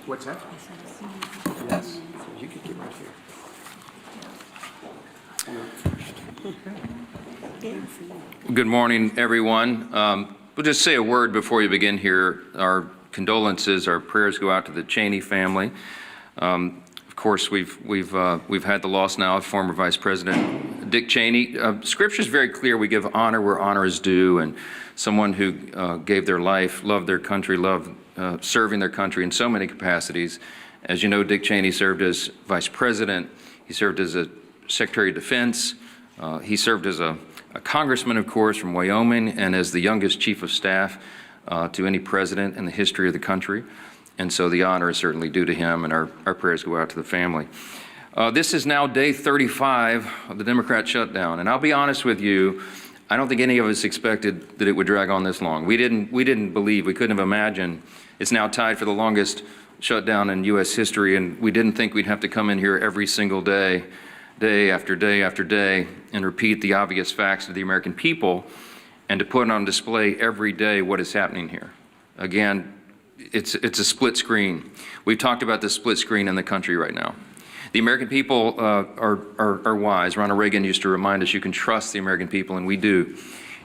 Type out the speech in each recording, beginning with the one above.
What's that? Yes. So you could get right here. Good morning, everyone. We'll just say a word before you begin here. Our condolences, our prayers go out to the Cheney family. Of course, we've had the loss now of former Vice President Dick Cheney. Scripture is very clear. We give honor where honor is due, and someone who gave their life, loved their country, loved serving their country in so many capacities. As you know, Dick Cheney served as Vice President. He served as a Secretary of Defense. He served as a congressman, of course, from Wyoming, and as the youngest chief of staff to any president in the history of the country. And so the honor is certainly due to him, and our prayers go out to the family. This is now day 35 of the Democrat shutdown, and I'll be honest with you, I don't think any of us expected that it would drag on this long. We didn't believe, we couldn't have imagined. It's now tied for the longest shutdown in U.S. history, and we didn't think we'd have to come in here every single day, day after day after day, and repeat the obvious facts to the American people, and to put on display every day what is happening here. Again, it's a split screen. We've talked about the split screen in the country right now. The American people are wise. Ronald Reagan used to remind us you can trust the American people, and we do.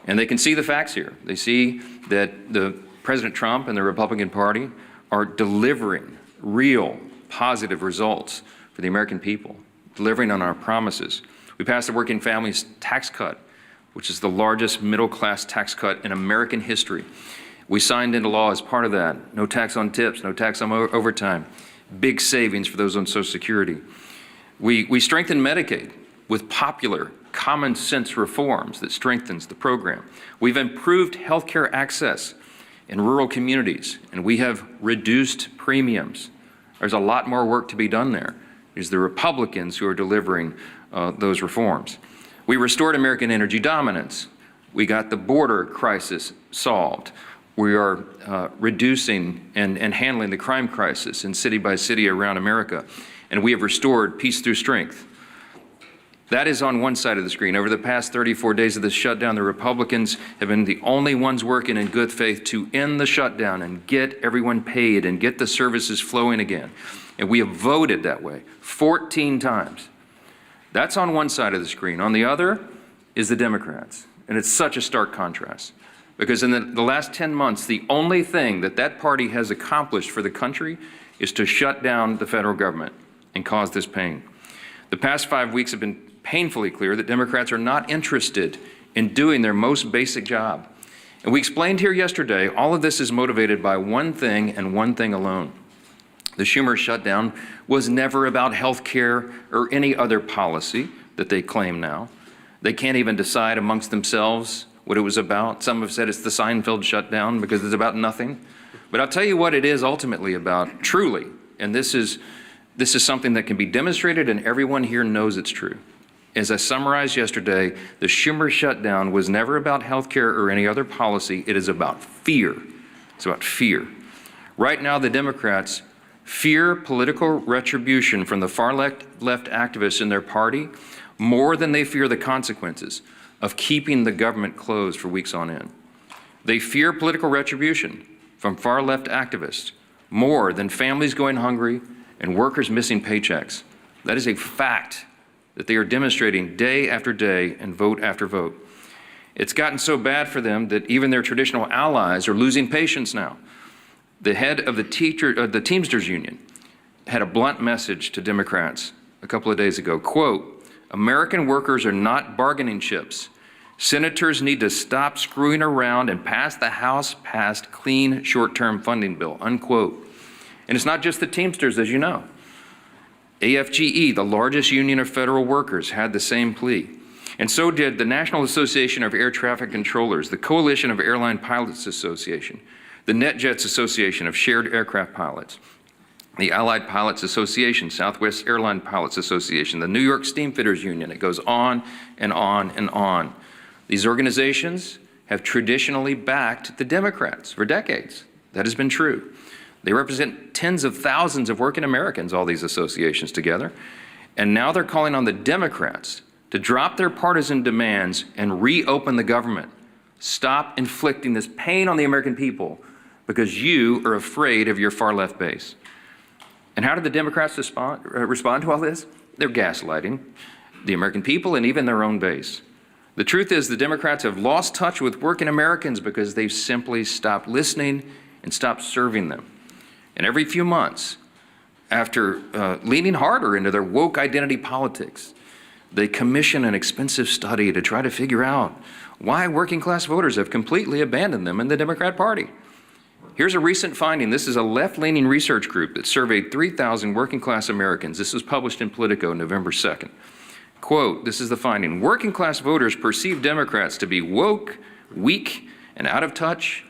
And they can see the facts here. They see that President Trump and the Republican Party are delivering real positive results for the American people, delivering on our promises. We passed the Working Families Tax Cut, which is the largest middle-class tax cut in American history. We signed into law as part of that. No tax on tips, no tax on overtime. Big savings for those on Social Security. We strengthened Medicaid with popular, common sense reforms that strengthens the program. We've improved healthcare access in rural communities, and we have reduced premiums. There's a lot more work to be done there. It's the Republicans who are delivering those reforms. We restored American energy dominance. We got the border crisis solved. We are reducing and handling the crime crisis in city by city around America. And we have restored peace through strength. That is on one side of the screen. Over the past 34 days of this shutdown, the Republicans have been the only ones working in good faith to end the shutdown and get everyone paid and get the services flowing again. And we have voted that way 14 times. That's on one side of the screen. On the other is the Democrats. And it's such a stark contrast. Because in the last 10 months, the only thing that party has accomplished for the country is to shut down the federal government and cause this pain. The past 5 weeks have been painfully clear that Democrats are not interested in doing their most basic job. And we explained here yesterday, all of this is motivated by one thing and one thing alone. The Schumer shutdown was never about health care or any other policy that they claim now. They can't even decide amongst themselves what it was about. Some have said it's the Seinfeld shutdown because it's about nothing. But I'll tell you what it is ultimately about, truly, and this is something that can be demonstrated and everyone here knows it's true. As I summarized yesterday, the Schumer shutdown was never about health care or any other policy. It is about fear. It's about fear. Right now, the Democrats fear political retribution from the far left activists in their party more than they fear the consequences of keeping the government closed for weeks on end. They fear political retribution from far left activists more than families going hungry and workers missing paychecks. That is a fact that they are demonstrating day after day and vote after vote. It's gotten so bad for them that even their traditional allies are losing patience now. The head of the Teamsters Union had a blunt message to Democrats a couple of days ago, quote, "American workers are not bargaining chips. Senators need to stop screwing around and pass the House-passed clean short-term funding bill," unquote. And it's not just the Teamsters, as you know. AFGE, the largest union of federal workers, had the same plea. And so did the National Association of Air Traffic Controllers, the Coalition of Airline Pilots Association, the NetJets Association of Shared Aircraft Pilots, the Allied Pilots Association, Southwest Airline Pilots Association, the New York Steamfitters Union. It goes on and on and on. These organizations have traditionally backed the Democrats for decades. That has been true. They represent tens of thousands of working Americans, all these associations together. And now they're calling on the Democrats to drop their partisan demands and reopen the government. Stop inflicting this pain on the American people because you are afraid of your far left base. And how did the Democrats respond to all this? They're gaslighting the American people and even their own base. The truth is the Democrats have lost touch with working Americans because they've simply stopped listening and stopped serving them. And every few months, after leaning harder into their woke identity politics, they commission an expensive study to try to figure out why working class voters have completely abandoned them in the Democrat Party. Here's a recent finding. This is a left-leaning research group that surveyed 3,000 working class Americans. This was published in Politico November 2nd. Quote, this is the finding. Working class voters perceive Democrats to be woke, weak, and out of touch,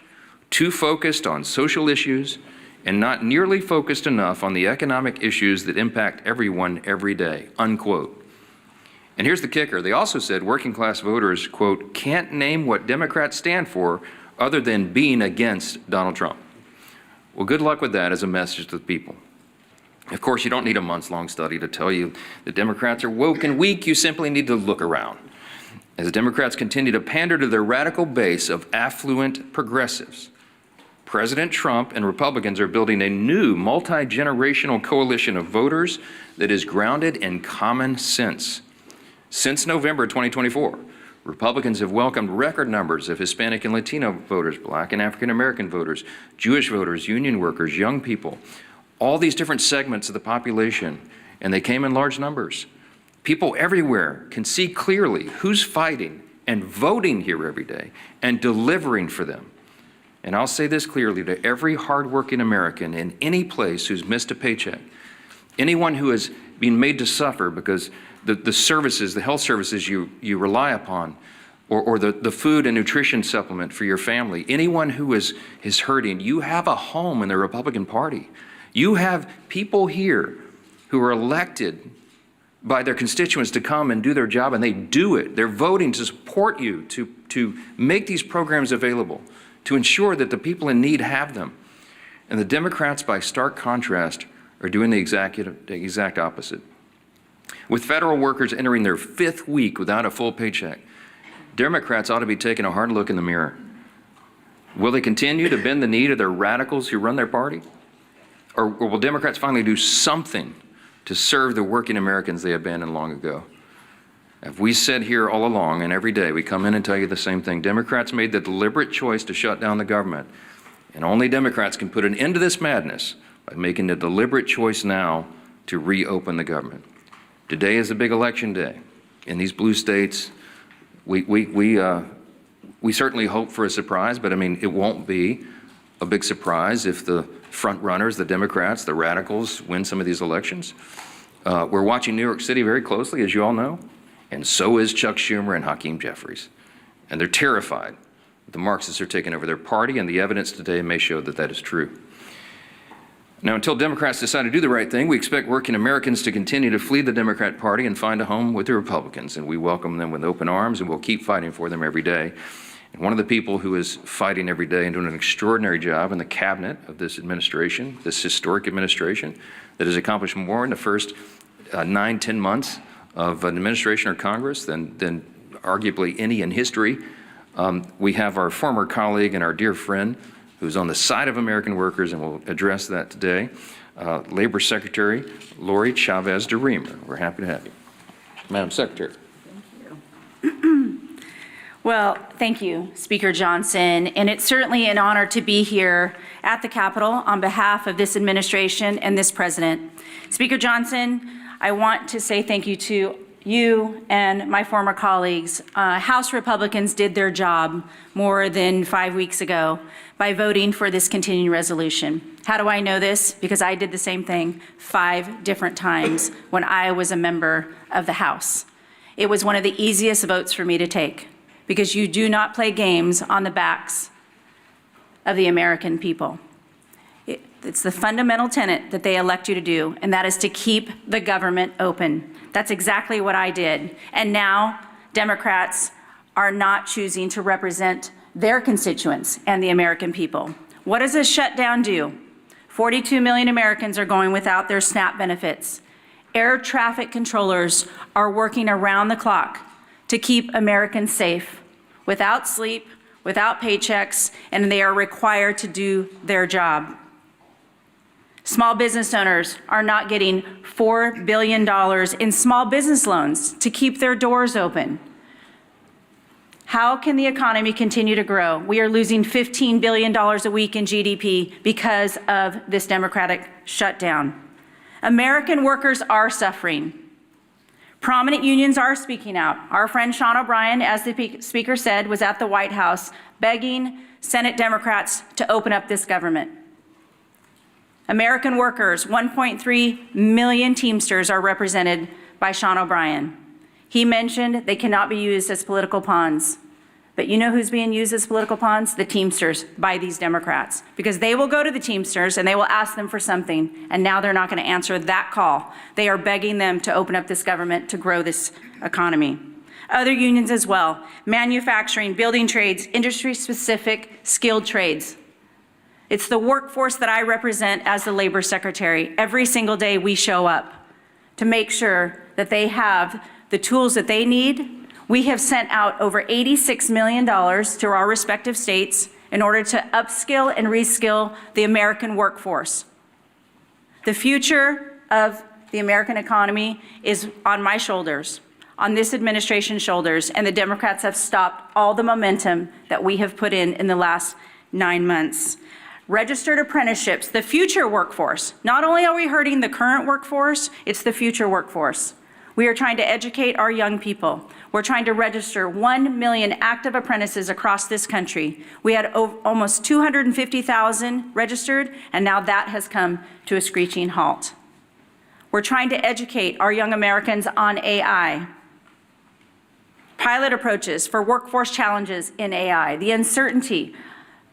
too focused on social issues, and not nearly focused enough on the economic issues that impact everyone every day, unquote. And here's the kicker. They also said working class voters, quote, can't name what Democrats stand for other than being against Donald Trump. Well, good luck with that as a message to the people. Of course, you don't need a months-long study to tell you that Democrats are woke and weak. You simply need to look around. As the Democrats continue to pander to their radical base of affluent progressives, President Trump and Republicans are building a new multi-generational coalition of voters that is grounded in common sense. Since November 2024, Republicans have welcomed record numbers of Hispanic and Latino voters, Black and African American voters, Jewish voters, union workers, young people, all these different segments of the population, and they came in large numbers. People everywhere can see clearly who's fighting and voting here every day and delivering for them. And I'll say this clearly to every hardworking American in any place who's missed a paycheck, anyone who has been made to suffer because the services, the health services you rely upon, or the food and nutrition supplement for your family, anyone who is hurting, you have a home in the Republican Party. You have people here who are elected by their constituents to come and do their job, and they do it. They're voting to support you, to make these programs available, to ensure that the people in need have them. And the Democrats, by stark contrast, are doing the exact opposite. With federal workers entering their 5th week without a full paycheck, Democrats ought to be taking a hard look in the mirror. Will they continue to bend the knee to their radicals who run their party? Or will Democrats finally do something to serve the working Americans they abandoned long ago? As we said here all along, and every day we come in and tell you the same thing, Democrats made the deliberate choice to shut down the government. And only Democrats can put an end to this madness by making the deliberate choice now to reopen the government. Today is a big election day. In these blue states, we certainly hope for a surprise, but I mean, it won't be a big surprise if the front runners, the Democrats, the radicals, win some of these elections. We're watching New York City very closely, as you all know, and so is Chuck Schumer and Hakeem Jeffries. And they're terrified that the Marxists are taking over their party, and the evidence today may show that that is true. Now, until Democrats decide to do the right thing, we expect working Americans to continue to flee the Democrat Party and find a home with the Republicans, and we welcome them with open arms, and we'll keep fighting for them every day. And one of the people who is fighting every day and doing an extraordinary job in the cabinet of this administration, this historic administration, that has accomplished more in the first 9-10 months of an administration or Congress than arguably any in history. We have our former colleague and our dear friend who's on the side of American workers, and we'll address that today, Labor Secretary Lori Chavez-DeRemer. We're happy to have you. Madam Secretary. Well, thank you, Speaker Johnson, and it's certainly an honor to be here at the Capitol on behalf of this administration and this president. Speaker Johnson, I want to say thank you to you and my former colleagues. House Republicans did their job more than 5 weeks ago by voting for this continuing resolution. How do I know this? Because I did the same thing 5 different times when I was a member of the House. It was one of the easiest votes for me to take, because you do not play games on the backs of the American people. It's the fundamental tenet that they elect you to do, and that is to keep the government open. That's exactly what I did. And now Democrats are not choosing to represent their constituents and the American people. What does a shutdown do? 42 million Americans are going without their SNAP benefits. Air traffic controllers are working around the clock to keep Americans safe, without sleep, without paychecks, and they are required to do their job. Small business owners are not getting $4 billion in small business loans to keep their doors open. How can the economy continue to grow? We are losing $15 billion a week in GDP because of this Democratic shutdown. American workers are suffering. Prominent unions are speaking out. Our friend Sean O'Brien, as the speaker said, was at the White House begging Senate Democrats to open up this government. American workers, 1.3 million Teamsters are represented by Sean O'Brien. He mentioned they cannot be used as political pawns. But you know who's being used as political pawns? The Teamsters by these Democrats. Because they will go to the Teamsters and they will ask them for something, and now they're not going to answer that call. They are begging them to open up this government to grow this economy. Other unions as well, manufacturing, building trades, industry-specific skilled trades. It's the workforce that I represent as the Labor Secretary. Every single day we show up to make sure that they have the tools that they need. We have sent out over $86 million to our respective states in order to upskill and reskill the American workforce. The future of the American economy is on my shoulders, on this administration's shoulders, and the Democrats have stopped all the momentum that we have put in the last 9 months. Registered apprenticeships, the future workforce. Not only are we hurting the current workforce, it's the future workforce. We are trying to educate our young people. We're trying to register 1 million active apprentices across this country. We had almost 250,000 registered, and now that has come to a screeching halt. We're trying to educate our young Americans on AI. Pilot approaches for workforce challenges in AI, the uncertainty.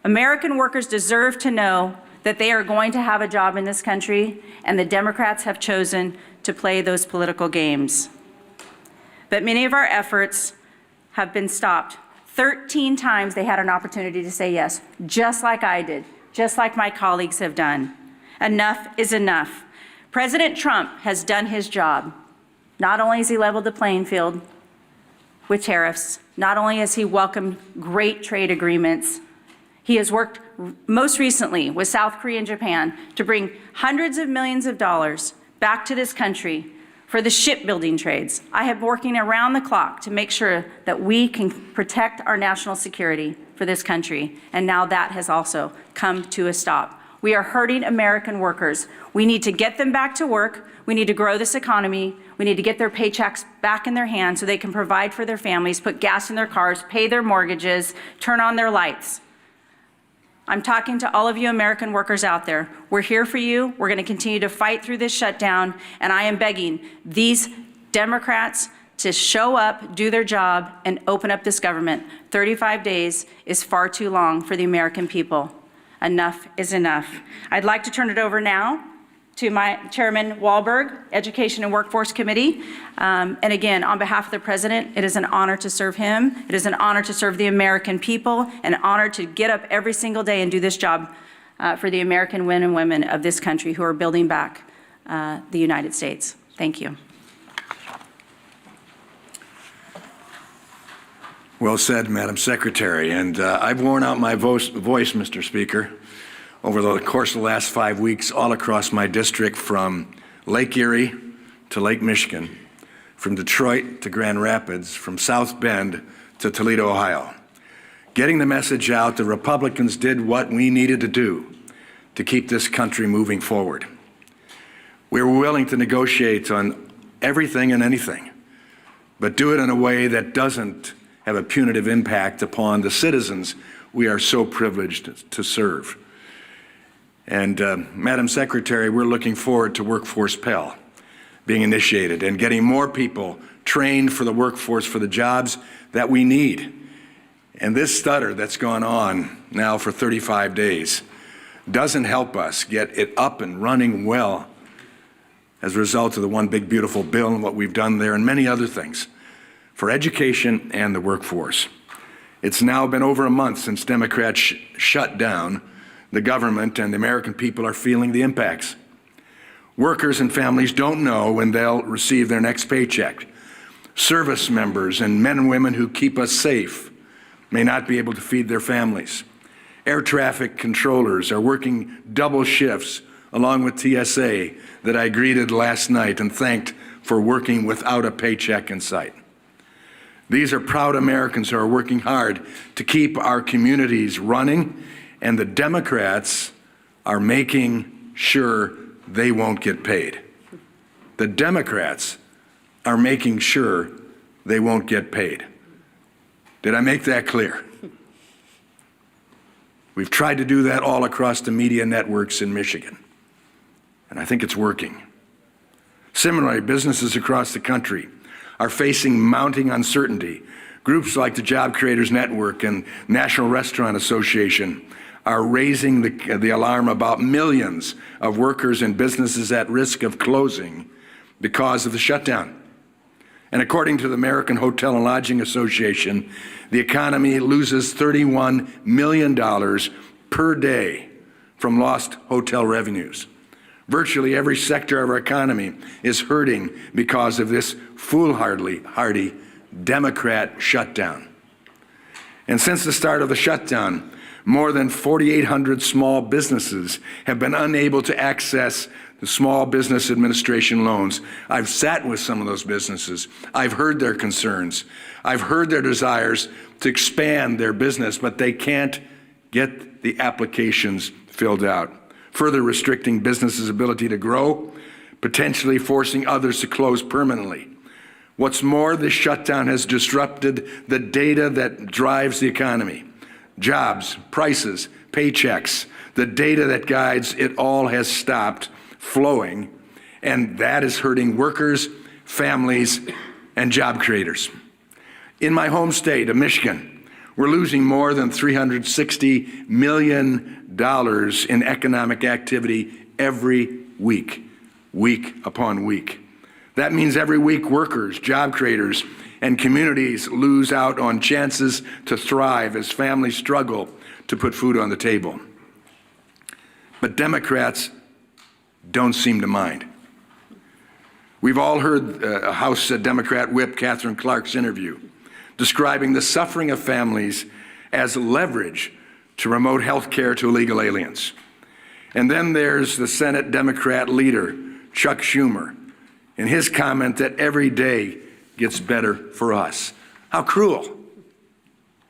American workers deserve to know that they are going to have a job in this country, and the Democrats have chosen to play those political games. But many of our efforts have been stopped. 13 times they had an opportunity to say yes, just like I did, just like my colleagues have done. Enough is enough. President Trump has done his job. Not only has he leveled the playing field with tariffs, not only has he welcomed great trade agreements, he has worked most recently with South Korea and Japan to bring hundreds of millions of dollars back to this country for the shipbuilding trades. I have been working around the clock to make sure that we can protect our national security for this country, and now that has also come to a stop. We are hurting American workers. We need to get them back to work. We need to grow this economy. We need to get their paychecks back in their hands so they can provide for their families, put gas in their cars, pay their mortgages, turn on their lights. I'm talking to all of you American workers out there. We're here for you. We're going to continue to fight through this shutdown, and I am begging these Democrats to show up, do their job, and open up this government. 35 days is far too long for the American people. Enough is enough. I'd like to turn it over now to my Chairman Walberg, Education and Workforce Committee. And again, on behalf of the President, it is an honor to serve him. It is an honor to serve the American people, an honor to get up every single day and do this job for the American men and women of this country who are building back the United States. Thank you. Well said, Madam Secretary. And I've worn out my voice, Mr. Speaker, over the course of the last 5 weeks all across my district, from Lake Erie to Lake Michigan, from Detroit to Grand Rapids, from South Bend to Toledo, Ohio. Getting the message out, the Republicans did what we needed to do to keep this country moving forward. We were willing to negotiate on everything and anything, but do it in a way that doesn't have a punitive impact upon the citizens we are so privileged to serve. And Madam Secretary, we're looking forward to Workforce Pell being initiated and getting more people trained for the workforce for the jobs that we need. And this stutter that's gone on now for 35 days doesn't help us get it up and running well as a result of the One Big Beautiful Bill and what we've done there and many other things for education and the workforce. It's now been over a month since Democrats shut down the government, and the American people are feeling the impacts. Workers and families don't know when they'll receive their next paycheck. Service members and men and women who keep us safe may not be able to feed their families. Air traffic controllers are working double shifts along with TSA, that I greeted last night and thanked for working without a paycheck in sight. These are proud Americans who are working hard to keep our communities running, and the Democrats are making sure they won't get paid. The Democrats are making sure they won't get paid. Did I make that clear? We've tried to do that all across the media networks in Michigan, and I think it's working. Similarly, businesses across the country are facing mounting uncertainty. Groups like the Job Creators Network and National Restaurant Association are raising the alarm about millions of workers and businesses at risk of closing because of the shutdown. And according to the American Hotel and Lodging Association, the economy loses $31 million per day from lost hotel revenues. Virtually every sector of our economy is hurting because of this foolhardy Democrat shutdown. And since the start of the shutdown, more than 4,800 small businesses have been unable to access the Small Business Administration loans. I've sat with some of those businesses. I've heard their concerns. I've heard their desires to expand their business, but they can't get the applications filled out, further restricting businesses' ability to grow, potentially forcing others to close permanently. What's more, this shutdown has disrupted the data that drives the economy. Jobs, prices, paychecks, the data that guides it all has stopped flowing, and that is hurting workers, families, and job creators. In my home state of Michigan, we're losing more than $360 million in economic activity every week, week upon week. That means every week workers, job creators, and communities lose out on chances to thrive as families struggle to put food on the table. But Democrats don't seem to mind. We've all heard House Democrat Whip Catherine Clark's interview describing the suffering of families as leverage to remote health care to illegal aliens. And then there's the Senate Democrat leader, Chuck Schumer, in his comment that every day gets better for us. How cruel,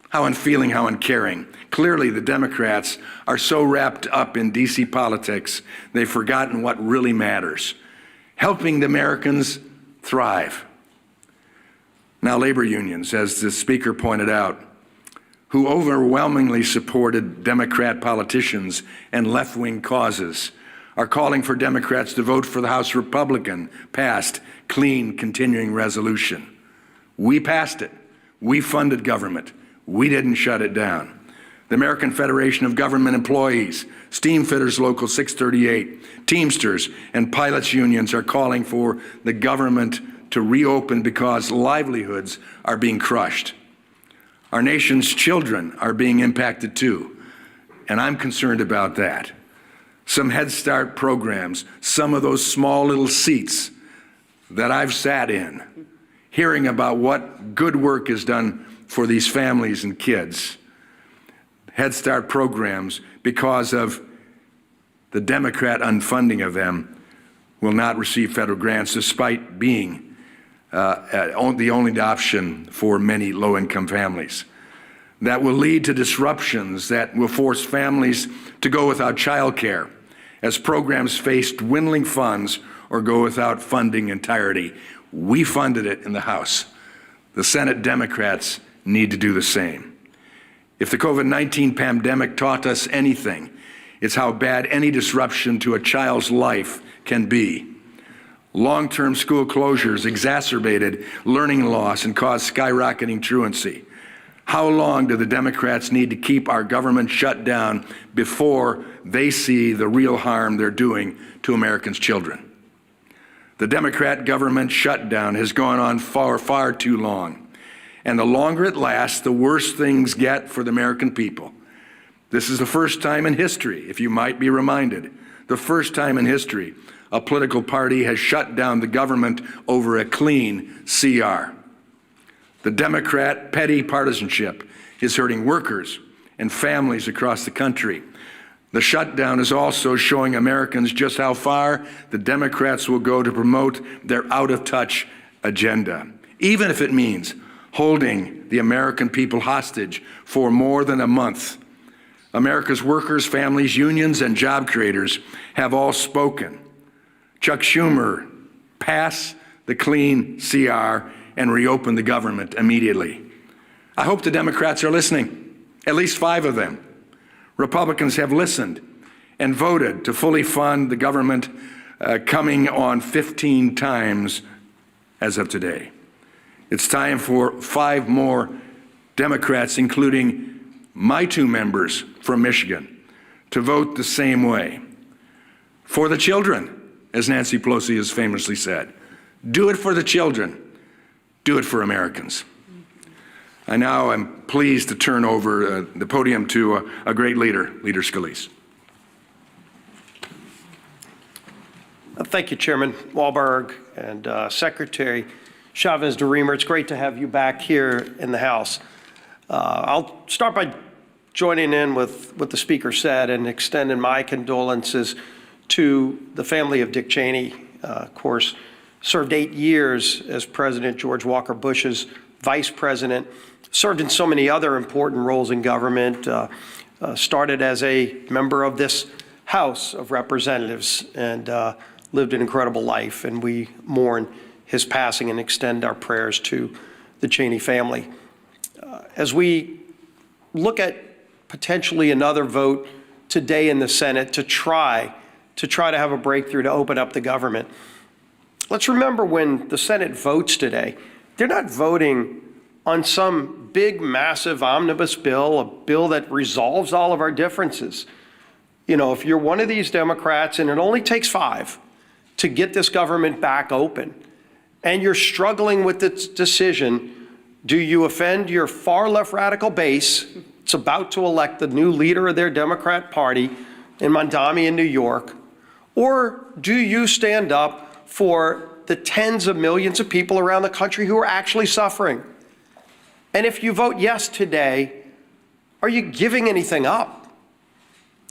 how unfeeling, how uncaring. Clearly, the Democrats are so wrapped up in DC politics, they've forgotten what really matters, helping the Americans thrive. Now, labor unions, as the speaker pointed out, who overwhelmingly supported Democrat politicians and left-wing causes, are calling for Democrats to vote for the House Republican-passed clean continuing resolution. We passed it. We funded government. We didn't shut it down. The American Federation of Government Employees, Steamfitters Local 638, Teamsters, and pilots unions are calling for the government to reopen because livelihoods are being crushed. Our nation's children are being impacted too, and I'm concerned about that. Some Head Start programs, some of those small little seats that I've sat in, hearing about what good work is done for these families and kids. Head Start programs, because of the Democrat unfunding of them, will not receive federal grants despite being the only option for many low-income families. That will lead to disruptions that will force families to go without child care as programs face dwindling funds or go without funding entirety. We funded it in the House. The Senate Democrats need to do the same. If the COVID-19 pandemic taught us anything, it's how bad any disruption to a child's life can be. Long-term school closures exacerbated learning loss and caused skyrocketing truancy. How long do the Democrats need to keep our government shut down before they see the real harm they're doing to Americans' children? The Democrat government shutdown has gone on far too long. And the longer it lasts, the worse things get for the American people. This is the first time in history, if you might be reminded, the first time in history a political party has shut down the government over a clean CR. The Democrat petty partisanship is hurting workers and families across the country. The shutdown is also showing Americans just how far the Democrats will go to promote their out-of-touch agenda, even if it means holding the American people hostage for more than a month. America's workers, families, unions, and job creators have all spoken. Chuck Schumer, pass the clean CR and reopen the government immediately. I hope the Democrats are listening, at least 5 of them. Republicans have listened and voted to fully fund the government, coming on 15 times as of today. It's time for 5 more Democrats, including my 2 members from Michigan, to vote the same way. For the children, as Nancy Pelosi has famously said. Do it for the children. Do it for Americans. I now am pleased to turn over the podium to a great leader, Leader Scalise. Thank you, Chairman Walberg and Secretary Chavez-DeRemer. It's great to have you back here in the House. I'll start by joining in with what the Speaker said and extending my condolences to the family of Dick Cheney. Of course, served 8 years as President George Walker Bush's vice president, served in so many other important roles in government, started as a member of this House of Representatives, and lived an incredible life. And we mourn his passing and extend our prayers to the Cheney family. As we look at potentially another vote today in the Senate to try to have a breakthrough to open up the government, let's remember when the Senate votes today, they're not voting on some big, massive omnibus bill, a bill that resolves all of our differences. You know, if you're one of these Democrats, and it only takes 5 to get this government back open, and you're struggling with this decision, do you offend your far left radical base? It's about to elect the new leader of their Democrat Party in Mondami in New York. Or do you stand up for the tens of millions of people around the country who are actually suffering? And if you vote yes today, are you giving anything up?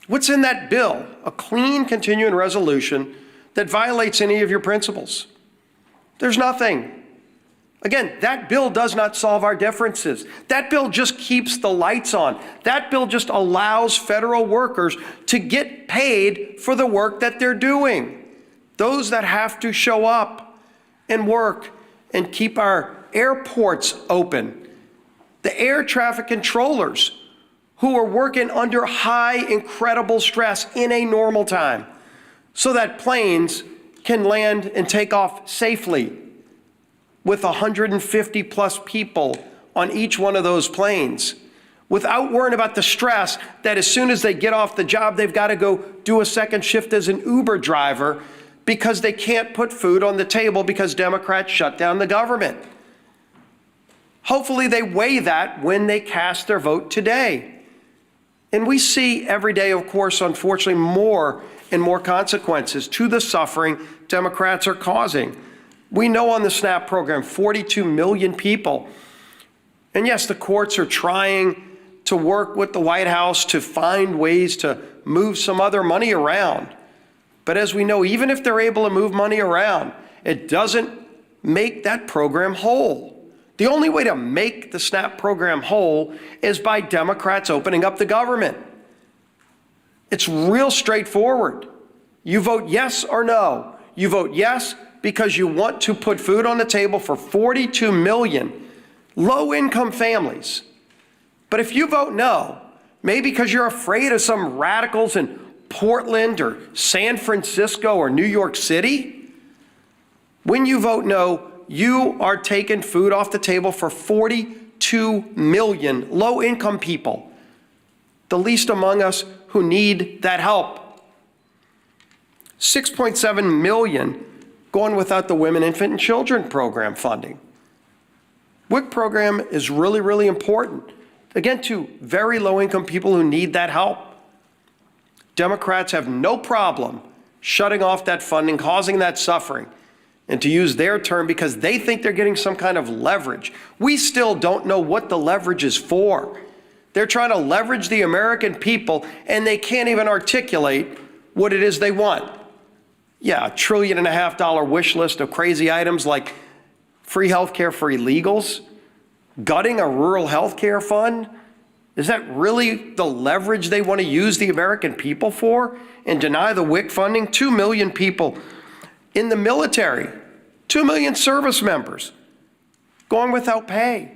What's in that bill? A clean continuing resolution that violates any of your principles? There's nothing. Again, that bill does not solve our differences. That bill just keeps the lights on. That bill just allows federal workers to get paid for the work that they're doing. Those that have to show up and work and keep our airports open. The air traffic controllers who are working under high, incredible stress in a normal time so that planes can land and take off safely with 150 plus people on each one of those planes, without worrying about the stress that as soon as they get off the job, they've got to go do a second shift as an Uber driver because they can't put food on the table because Democrats shut down the government. Hopefully they weigh that when they cast their vote today. And we see every day, of course, unfortunately, more and more consequences to the suffering Democrats are causing. We know on the SNAP program, 42 million people. And yes, the courts are trying to work with the White House to find ways to move some other money around. But as we know, even if they're able to move money around, it doesn't make that program whole. The only way to make the SNAP program whole is by Democrats opening up the government. It's real straightforward. You vote yes or no. You vote yes because you want to put food on the table for 42 million low-income families. But if you vote no, maybe because you're afraid of some radicals in Portland or San Francisco or New York City, when you vote no, you are taking food off the table for 42 million low-income people, the least among us who need that help. 6.7 million going without the Women, Infant, and Children program funding. WIC program is really, really important, again, to very low-income people who need that help. Democrats have no problem shutting off that funding, causing that suffering, and to use their term, because they think they're getting some kind of leverage. We still don't know what the leverage is for. They're trying to leverage the American people, and they can't even articulate what it is they want. Yeah, $1.5 trillion wish list of crazy items like free health care for illegals, gutting a rural health care fund. Is that really the leverage they want to use the American people for and deny the WIC funding? 2 million people in the military, 2 million service members going without pay.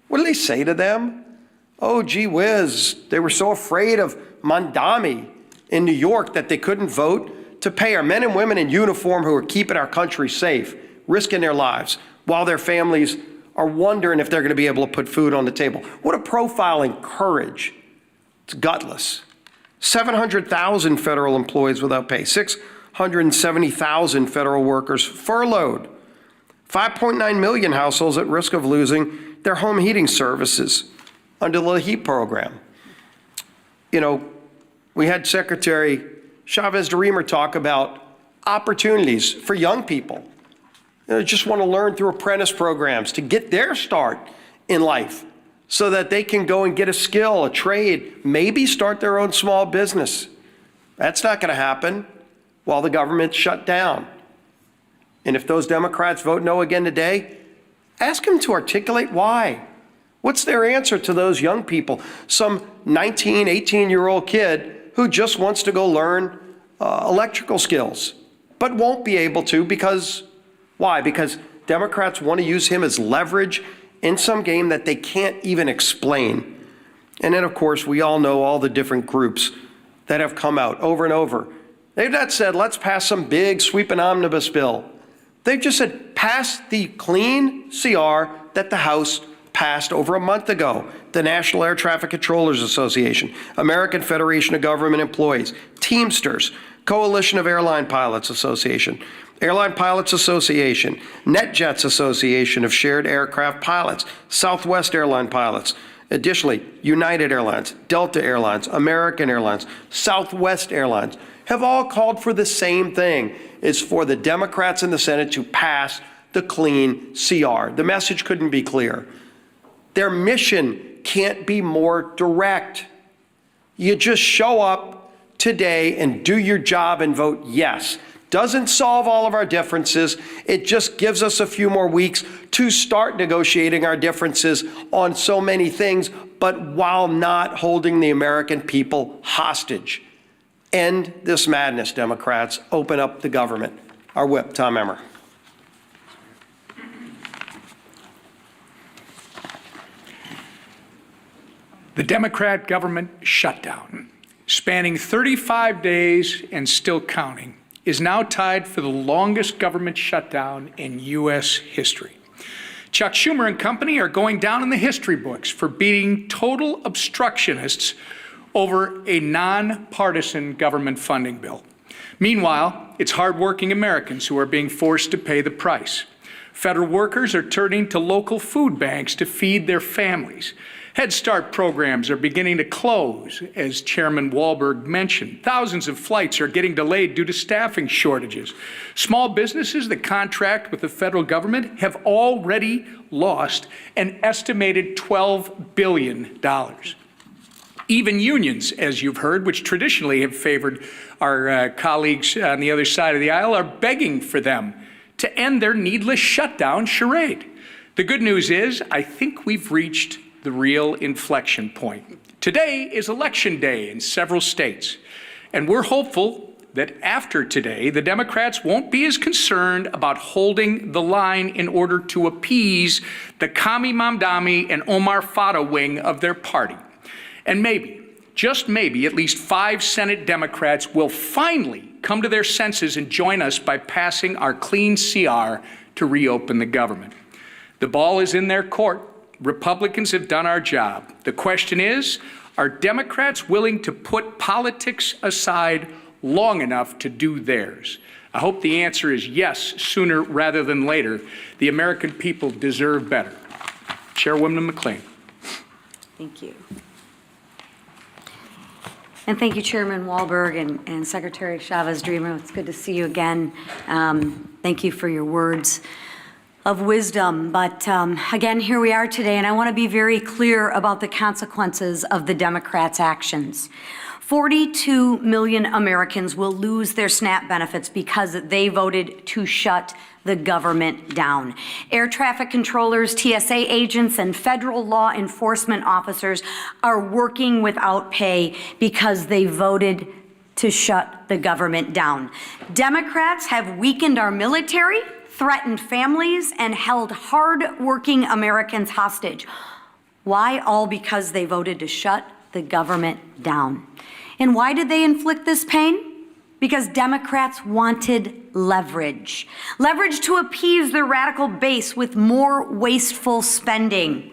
What do they say to them? Oh, gee whiz, they were so afraid of Mandami in New York that they couldn't vote to pay our men and women in uniform who are keeping our country safe, risking their lives, while their families are wondering if they're going to be able to put food on the table. What a profile in courage. It's gutless. 700,000 federal employees without pay, 670,000 federal workers furloughed, 5.9 million households at risk of losing their home heating services under the HEAP program. You know, we had Secretary Chavez-DeRemer talk about opportunities for young people. They just want to learn through apprentice programs to get their start in life so that they can go and get a skill, a trade, maybe start their own small business. That's not going to happen while the government's shut down. And if those Democrats vote no again today, ask them to articulate why. What's their answer to those young people? Some 19, 18-year-old kid who just wants to go learn electrical skills, but won't be able to because, why? Because Democrats want to use him as leverage in some game that they can't even explain. And then, of course, we all know all the different groups that have come out over and over. They've not said, let's pass some big sweeping omnibus bill. They've just said, pass the clean CR that the House passed over a month ago. The National Air Traffic Controllers Association, American Federation of Government Employees, Teamsters, Coalition of Airline Pilots Association, Airline Pilots Association, NetJets Association of Shared Aircraft Pilots, Southwest Airline Pilots. Additionally, United Airlines, Delta Airlines, American Airlines, Southwest Airlines have all called for the same thing. It's for the Democrats in the Senate to pass the clean CR. The message couldn't be clearer. Their mission can't be more direct. You just show up today and do your job and vote yes. Doesn't solve all of our differences. It just gives us a few more weeks to start negotiating our differences on so many things, but while not holding the American people hostage. End this madness, Democrats. Open up the government. Our whip, Tom Emmer. The Democrat government shutdown, spanning 35 days and still counting, is now tied for the longest government shutdown in U.S. history. Chuck Schumer and company are going down in the history books for beating total obstructionists over a nonpartisan government funding bill. Meanwhile, it's hardworking Americans who are being forced to pay the price. Federal workers are turning to local food banks to feed their families. Head Start programs are beginning to close, as Chairman Walberg mentioned. Thousands of flights are getting delayed due to staffing shortages. Small businesses that contract with the federal government have already lost an estimated $12 billion. Even unions, as you've heard, which traditionally have favored our colleagues on the other side of the aisle, are begging for them to end their needless shutdown charade. The good news is, I think we've reached the real inflection point. Today is election day in several states, and we're hopeful that after today, the Democrats won't be as concerned about holding the line in order to appease the Kami Mamdani and Omar Fata wing of their party. And maybe, just maybe, at least 5 Senate Democrats will finally come to their senses and join us by passing our clean CR to reopen the government. The ball is in their court. Republicans have done our job. The question is, are Democrats willing to put politics aside long enough to do theirs? I hope the answer is yes, sooner rather than later. The American people deserve better. Chairwoman McClain. Thank you. And thank you, Chairman Walberg and Secretary Chavez-DeRemer. It's good to see you again. Thank you for your words. of wisdom. But again, here we are today, and I want to be very clear about the consequences of the Democrats' actions. 42 million Americans will lose their SNAP benefits because they voted to shut the government down. Air traffic controllers, TSA agents, and federal law enforcement officers are working without pay because they voted to shut the government down. Democrats have weakened our military, threatened families, and held hard-working Americans hostage. Why? All because they voted to shut the government down. And why did they inflict this pain? Because Democrats wanted leverage. Leverage to appease their radical base with more wasteful spending.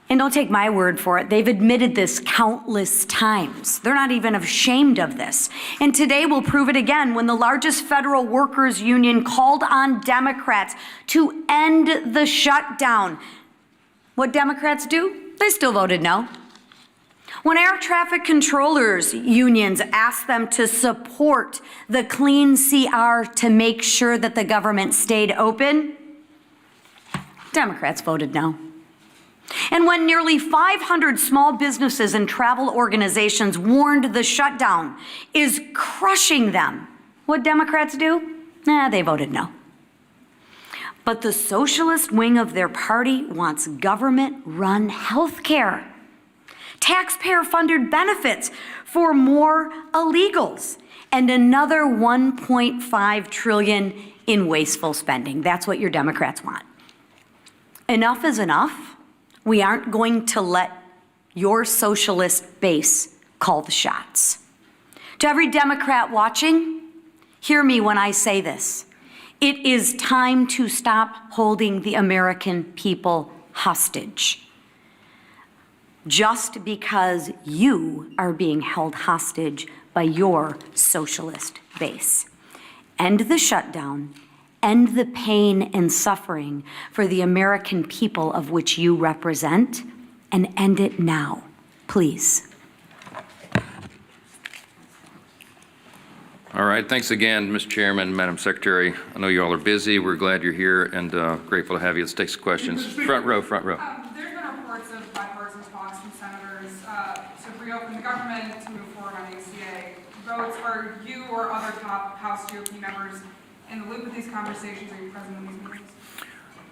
And don't take my word for it. They've admitted this countless times. They're not even ashamed of this. And today we'll prove it again when the largest federal workers union called on Democrats to end the shutdown. What Democrats do? They still voted no. When air traffic controllers unions asked them to support the clean CR to make sure that the government stayed open, Democrats voted no. And when nearly 500 small businesses and travel organizations warned the shutdown is crushing them, what Democrats do? They voted no. But the socialist wing of their party wants government-run health care, taxpayer-funded benefits for more illegals, and another $1.5 trillion in wasteful spending. That's what your Democrats want. Enough is enough. We aren't going to let your socialist base call the shots. To every Democrat watching, hear me when I say this. It is time to stop holding the American people hostage. Just because you are being held hostage by your socialist base. End the shutdown. End the pain and suffering for the American people of which you represent, and end it now, please. All right, thanks again, Mr. Chairman, Madam Secretary. I know you all are busy. We're glad you're here and grateful to have you. Let's take some questions. Front row, front row. There's been reports of bipartisan talks from senators to reopen the government, to move forward on ACA votes. Are you or other top House GOP members in the loop of these conversations? Are you present in these meetings?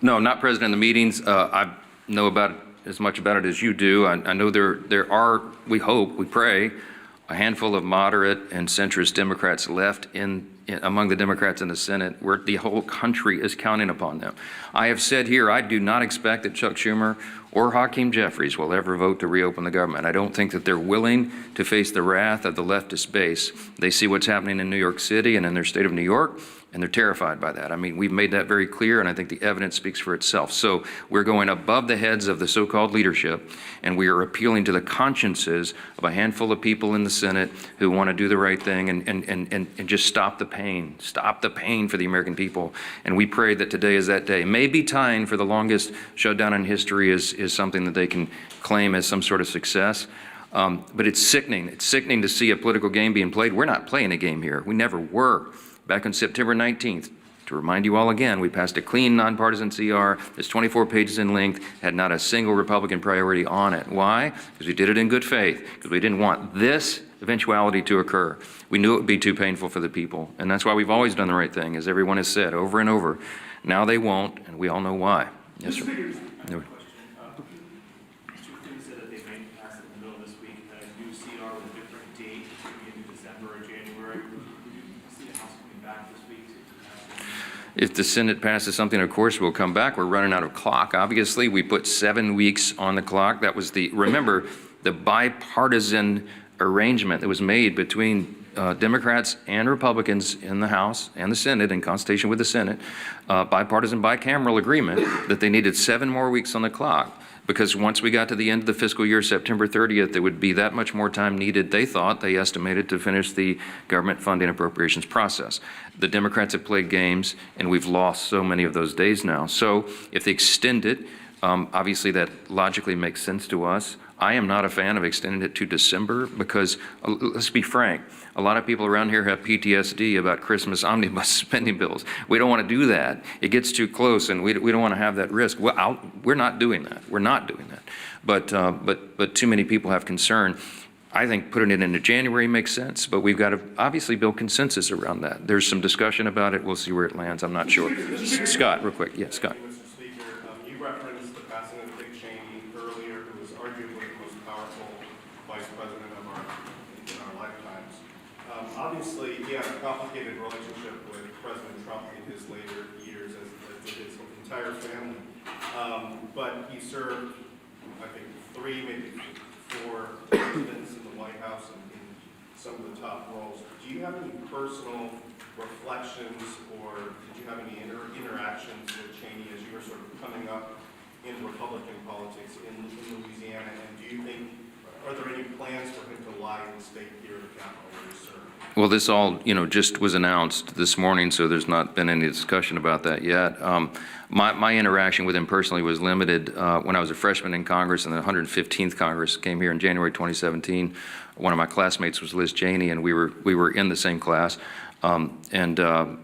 No, not present in the meetings. I know about it, as much about it as you do. I know there are, we hope, we pray, a handful of moderate and centrist Democrats left among the Democrats in the Senate, where the whole country is counting upon them. I have said here, I do not expect that Chuck Schumer or Hakeem Jeffries will ever vote to reopen the government. I don't think that they're willing to face the wrath of the leftist base. They see what's happening in New York City and in their state of New York, and they're terrified by that. I mean, we've made that very clear, and I think the evidence speaks for itself. So we're going above the heads of the so-called leadership, and we are appealing to the consciences of a handful of people in the Senate who want to do the right thing and just stop the pain for the American people. And we pray that today is that day. Maybe tying for the longest shutdown in history is something that they can claim as some sort of success. But it's sickening. It's sickening to see a political game being played. We're not playing a game here. We never were. Back on September 19th, to remind you all again, we passed a clean, nonpartisan CR that's 24 pages in length, had not a single Republican priority on it. Why? Because we did it in good faith, because we didn't want this eventuality to occur. We knew it would be too painful for the people, and that's why we've always done the right thing, as everyone has said over and over. Now they won't, and we all know why. Yes, sir. No. If the Senate passes something, of course, we'll come back. We're running out of clock. Obviously, we put 7 weeks on the clock. That was remember, the bipartisan arrangement that was made between Democrats and Republicans in the House and the Senate, in consultation with the Senate, bipartisan, bicameral agreement that they needed 7 more weeks on the clock. Because once we got to the end of the fiscal year, September 30th, there would be that much more time needed, they estimated, to finish the government funding appropriations process. The Democrats have played games, and we've lost so many of those days now. So if they extend it, obviously that logically makes sense to us. I am not a fan of extending it to December because, let's be frank, a lot of people around here have PTSD about Christmas omnibus spending bills. We don't want to do that. It gets too close, and we don't want to have that risk. Well, we're not doing that. We're not doing that. But too many people have concern. I think putting it into January makes sense, but we've got to obviously build consensus around that. There's some discussion about it. We'll see where it lands. I'm not sure. Scott, real quick. Yeah, Scott. Mr. Speaker, you referenced the passing of Dick Cheney earlier, who was arguably the most powerful vice president in our lifetimes. Obviously, he had a complicated relationship with President Trump in his later years, as did his entire family. But he served, I think, 3, maybe 4 presidents in the White House and in some of the top roles. Do you have any personal reflections, or did you have any interactions with Cheney as you were sort of coming up in Republican politics in Louisiana? And do you think, are there any plans for him to lie in the state here at the Capitol where he served? Well, this all, just was announced this morning, so there's not been any discussion about that yet. My interaction with him personally was limited when I was a freshman in Congress, and the 115th Congress came here in January 2017. One of my classmates was Liz Cheney, and we were in the same class. And I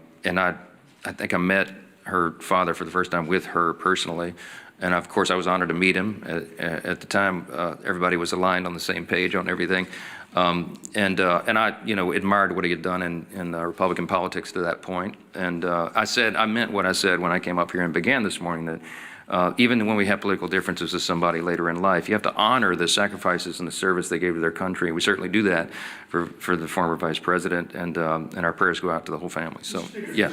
think I met her father for the first time with her personally. And of course, I was honored to meet him. At the time, everybody was aligned on the same page on everything. And I, admired what he had done in Republican politics to that point. And I meant what I said when I came up here and began this morning, that even when we have political differences with somebody later in life, you have to honor the sacrifices and the service they gave to their country. We certainly do that for the former vice president, and our prayers go out to the whole family. So, yeah.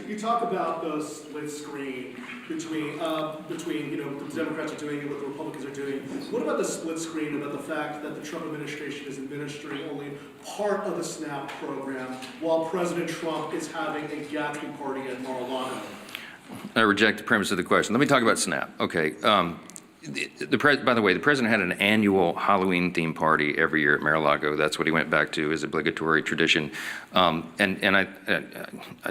You talk about the split screen between the Democrats are doing and what the Republicans are doing. What about the split screen about the fact that the Trump administration is administering only part of the SNAP program while President Trump is having a Gatsby party at Mar-a-Lago? I reject the premise of the question. Let me talk about SNAP. Okay. By the way, the president had an annual Halloween-themed party every year at Mar-a-Lago. That's what he went back to as obligatory tradition. And I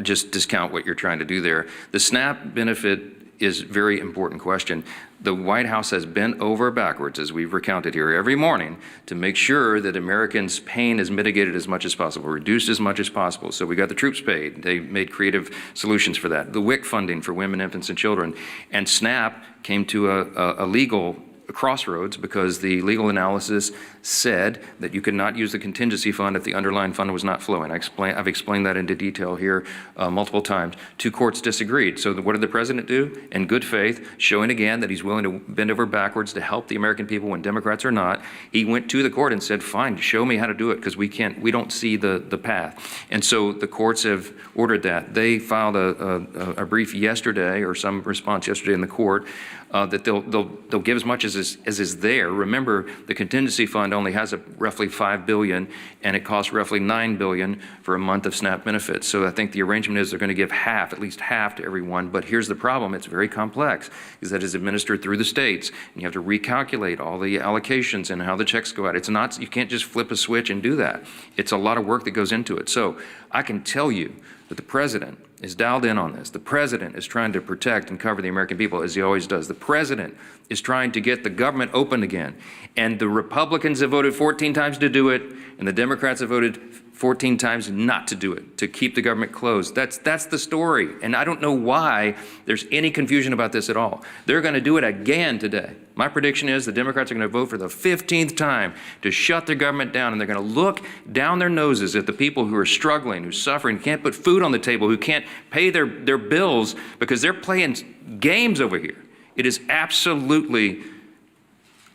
just discount what you're trying to do there. The SNAP benefit is a very important question. The White House has bent over backwards, as we've recounted here every morning, to make sure that Americans' pain is mitigated as much as possible, reduced as much as possible. So we got the troops paid. They made creative solutions for that. The WIC funding for women, infants, and children. And SNAP came to a legal crossroads because the legal analysis said that you could not use the contingency fund if the underlying fund was not flowing. I've explained that into detail here multiple times. 2 courts disagreed. So what did the president do? In good faith, showing again that he's willing to bend over backwards to help the American people when Democrats are not, he went to the court and said, fine, show me how to do it, because we don't see the path. And so the courts have ordered that. They filed a brief yesterday, or some response yesterday in the court, that they'll give as much as is there. Remember, the contingency fund only has roughly $5 billion, and it costs roughly $9 billion for a month of SNAP benefits. So I think the arrangement is they're going to give half, at least half, to everyone. But here's the problem: it's very complex, is that it's administered through the states, and you have to recalculate all the allocations and how the checks go out. It's not, you can't just flip a switch and do that. It's a lot of work that goes into it. So I can tell you that the president is dialed in on this. The president is trying to protect and cover the American people, as he always does. The president is trying to get the government open again. And the Republicans have voted 14 times to do it, and the Democrats have voted 14 times not to do it, to keep the government closed. That's the story. And I don't know why there's any confusion about this at all. They're going to do it again today. My prediction is the Democrats are going to vote for the 15th time to shut their government down, and they're going to look down their noses at the people who are struggling, who's suffering, can't put food on the table, who can't pay their bills because they're playing games over here. It is absolutely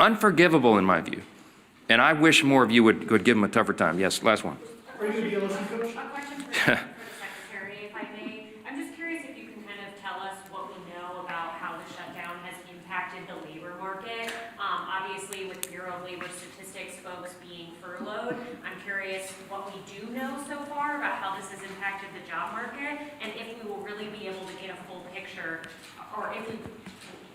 unforgivable in my view. And I wish more of you would give them a tougher time. Yes, last one. Are you going to be able to finish? A question for the Secretary, if I may. I'm just curious if you can kind of tell us what we know about how the shutdown has impacted the labor market. Obviously, with Bureau of Labor Statistics folks being furloughed, I'm curious what we do know so far about how this has impacted the job market, and if we will really be able to get a full picture, or if we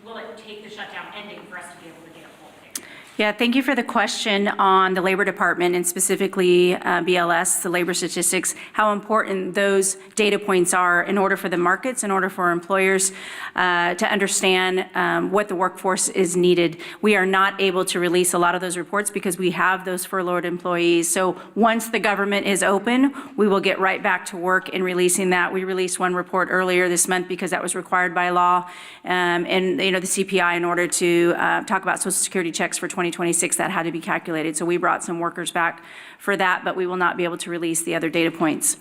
will it take the shutdown ending for us to be able to get a full picture? Yeah, thank you for the question on the Labor Department and specifically BLS, the labor statistics, how important those data points are in order for the markets, in order for employers to understand what the workforce is needed. We are not able to release a lot of those reports because we have those furloughed employees. So once the government is open, we will get right back to work in releasing that. We released one report earlier this month because that was required by law, and the CPI in order to talk about Social Security checks for 2026 that had to be calculated. So we brought some workers back for that, but we will not be able to release the other data points.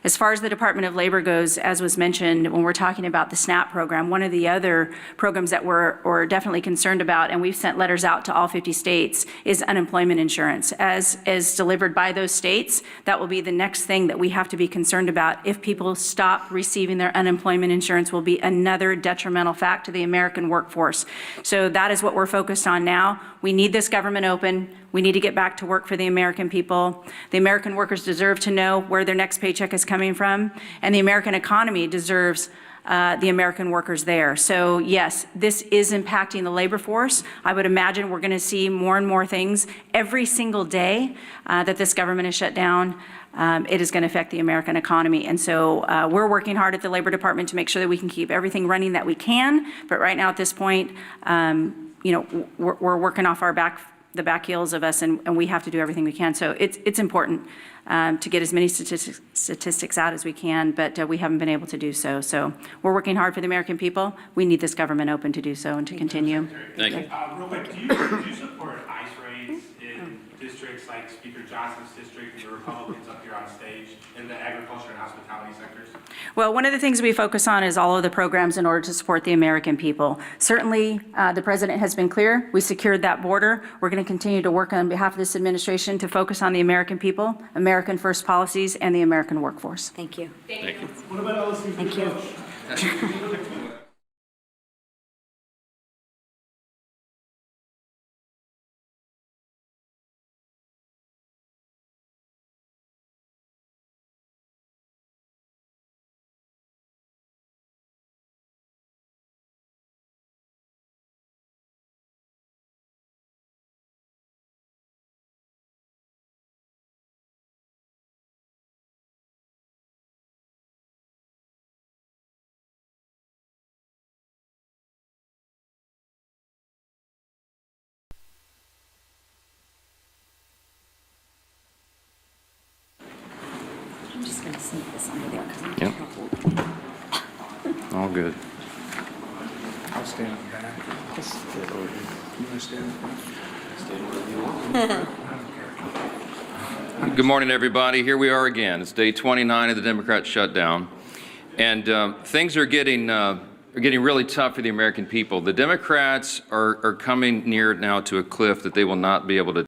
As far as the Department of Labor goes, as was mentioned, when we're talking about the SNAP program, one of the other programs that we're definitely concerned about, and we've sent letters out to all 50 states, is unemployment insurance. As delivered by those states, that will be the next thing that we have to be concerned about. If people stop receiving their unemployment insurance, will be another detrimental fact to the American workforce. So that is what we're focused on now. We need this government open. We need to get back to work for the American people. The American workers deserve to know where their next paycheck is coming from, and the American economy deserves the American workers there. So yes, this is impacting the labor force. I would imagine we're going to see more and more things every single day that this government is shut down. It is going to affect the American economy. And so we're working hard at the Labor Department to make sure that we can keep everything running that we can. But right now at this point, we're working off the back heels of us, and we have to do everything we can. So it's important to get as many statistics out as we can, but we haven't been able to do so. So we're working hard for the American people. We need this government open to do so and to continue. Thank you. Real quick, do you support ICE raids in districts like Speaker Johnson's district and the Republicans up here on stage in the agriculture and hospitality sectors? Well, one of the things we focus on is all of the programs in order to support the American people. Certainly, the president has been clear. We secured that border. We're going to continue to work on behalf of this administration to focus on the American people, American first policies, and the American workforce. Thank you. Thank you. What about LSU's Thank new you. coach? I'm just going to sneak this under there because I'm Yep. All good. I'll stand on that. You want to stand? Good morning, everybody. Here we are again. It's day 29 of the Democrat shutdown, and things are getting really tough for the American people. The Democrats are coming near now to a cliff that they will not be able to